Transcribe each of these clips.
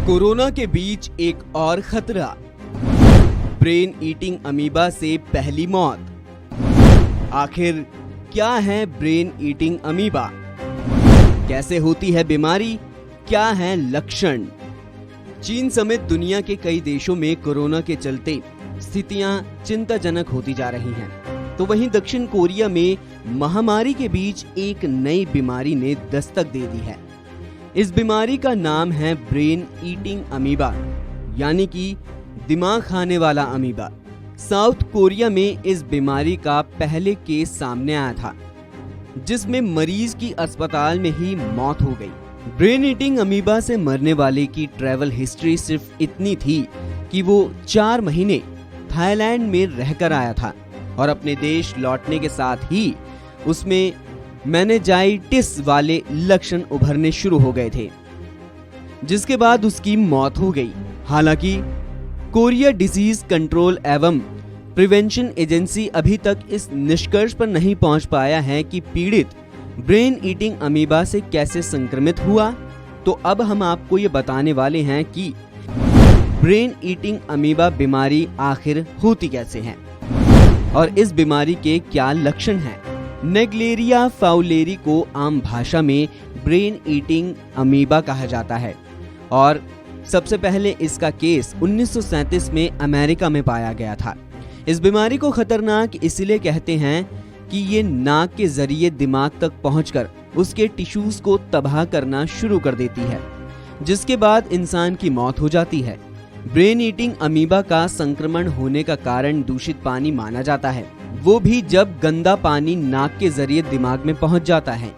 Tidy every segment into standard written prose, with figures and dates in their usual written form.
Corona के बीच एक और खतरा, ब्रेन ईटिंग अमीबा से पहली मौत। आखिर क्या है ब्रेन ईटिंग अमीबा, कैसे होती है बीमारी, क्या है लक्षण? चीन समेत दुनिया के कई देशों में कोरोना के चलते स्थितियां चिंताजनक होती जा रही हैं। तो वहीं दक्षिण कोरिया में महामारी के बीच एक नई बीमारी ने दस्तक दे दी है। इस बीमारी का नाम है ब्रेन ईटिंग अमीबा, यानी कि दिमाग खाने वाला अमीबा। साउथ कोरिया में इस बीमारी का पहले केस सामने आया था, जिसमें मरीज की अस्पताल में ही मौत हो गई। ब्रेन ईटिंग अमीबा से मरने वाले की ट्रैवल हिस्ट्री सिर्फ इतनी थी कि वो 4 महीने थाईलैंड में रहकर आया था और अपने देश लौटने के साथ ही उसमें मेनिंजाइटिस वाले लक्षण उभरने शुरू हो गए थे, जिसके बाद उसकी मौत हो गई। हालांकि कोरिया डिजीज कंट्रोल एवं प्रिवेंशन एजेंसी अभी तक इस निष्कर्ष पर नहीं पहुंच पाया है कि पीड़ित ब्रेन ईटिंग अमीबा से कैसे संक्रमित हुआ। तो अब हम आपको ये बताने वाले हैं कि ब्रेन ईटिंग अमीबा बीमारी आखिर होती कैसे है और इस बीमारी के क्या लक्षण हैं। नेग्लेरिया फाउलेरी को आम भाषा में ब्रेन ईटिंग अमीबा कहा जाता है और सबसे पहले इसका केस 1937 में अमेरिका में पाया गया था। इस बीमारी को खतरनाक इसलिए कहते हैं कि ये नाक के जरिए दिमाग तक पहुंचकर उसके टिश्यूज को तबाह करना शुरू कर देती है, जिसके बाद इंसान की मौत हो जाती है। ब्रेन ईटिंग अमीबा का संक्रमण होने का कारण दूषित पानी माना जाता है, वो भी जब गंदा पानी नाक के जरिए दिमाग में पहुंच जाता है।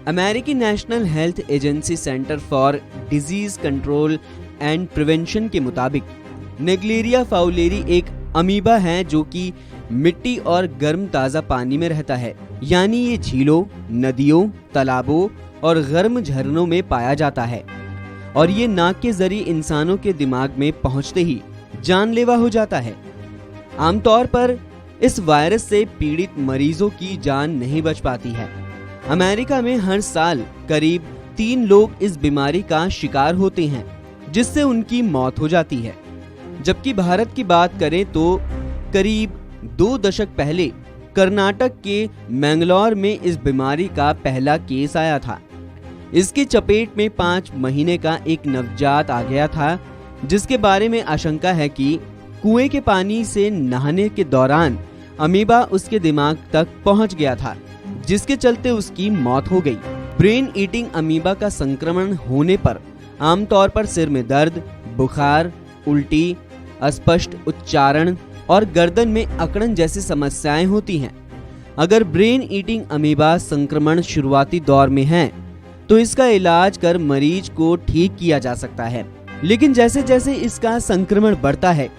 अमेरिकी national health agency centre for disease control and prevention के मुताबिक नेग्लेरिया फाउलेरी एक अमीबा है जो कि मिट्टी और गर्म ताज़ा पानी में रहता है, यानी ये झीलों, नदियों, तालाबों और गर्म झरनों में पाया जाता है और ये नाक के जरिए इंसानों के दिमाग में पहुंचते ही जानलेवा हो जाता है। आमतौर पर इस वायरस से पीड़ित मरीजों की जान नहीं बच पाती है। अमेरिका में हर साल करीब 3 लोग इस बीमारी का शिकार होते हैं, जिससे उनकी मौत हो जाती है। जबकि भारत की बात करें तो करीब 2 दशक पहले कर्नाटक के मैंगलोर में इस बीमारी का पहला केस आया था। इसकी चपेट में 5 महीने का एक नवजात आ गया था, जिसके बारे में आशंका है कि कुएं के पानी से नहाने के दौरान अमीबा उसके दिमाग तक पहुंच गया था, जिसके चलते उसकी मौत हो गई। ब्रेन ईटिंग अमीबा का संक्रमण होने पर आमतौर पर सिर में दर्द, बुखार, उल्टी, अस्पष्ट उच्चारण और गर्दन में अकड़न जैसी समस्याएं होती हैं। अगर ब्रेन ईटिंग अमीबा संक्रमण शुरुआती दौर में है तो इसका इलाज कर मरीज को ठीक किया जा सकता है, लेकिन जैसे जैसे इसका संक्रमण बढ़ता है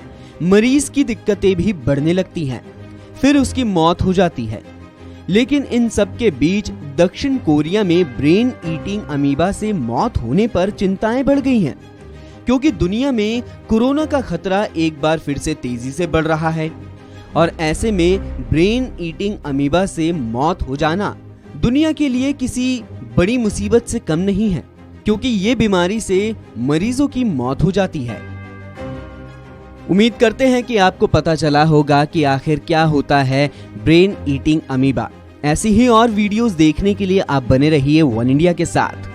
मरीज की दिक्कतें भी बढ़ने लगती हैं, फिर उसकी मौत हो जाती है। लेकिन इन सब के बीच दक्षिण कोरिया में ब्रेन ईटिंग अमीबा से मौत होने पर चिंताएं बढ़ गई हैं, क्योंकि दुनिया में कोरोना का खतरा एक बार फिर से तेजी से बढ़ रहा है और ऐसे में ब्रेन ईटिंग अमीबा से मौत हो जाना दुनिया के लिए किसी बड़ी मुसीबत से कम नहीं है, क्योंकि ये बीमारी से मरीजों की मौत हो जाती है। उम्मीद करते हैं कि आपको पता चला होगा कि आखिर क्या होता है ब्रेन ईटिंग अमीबा। ऐसी ही और वीडियोस देखने के लिए आप बने रहिए वन इंडिया के साथ।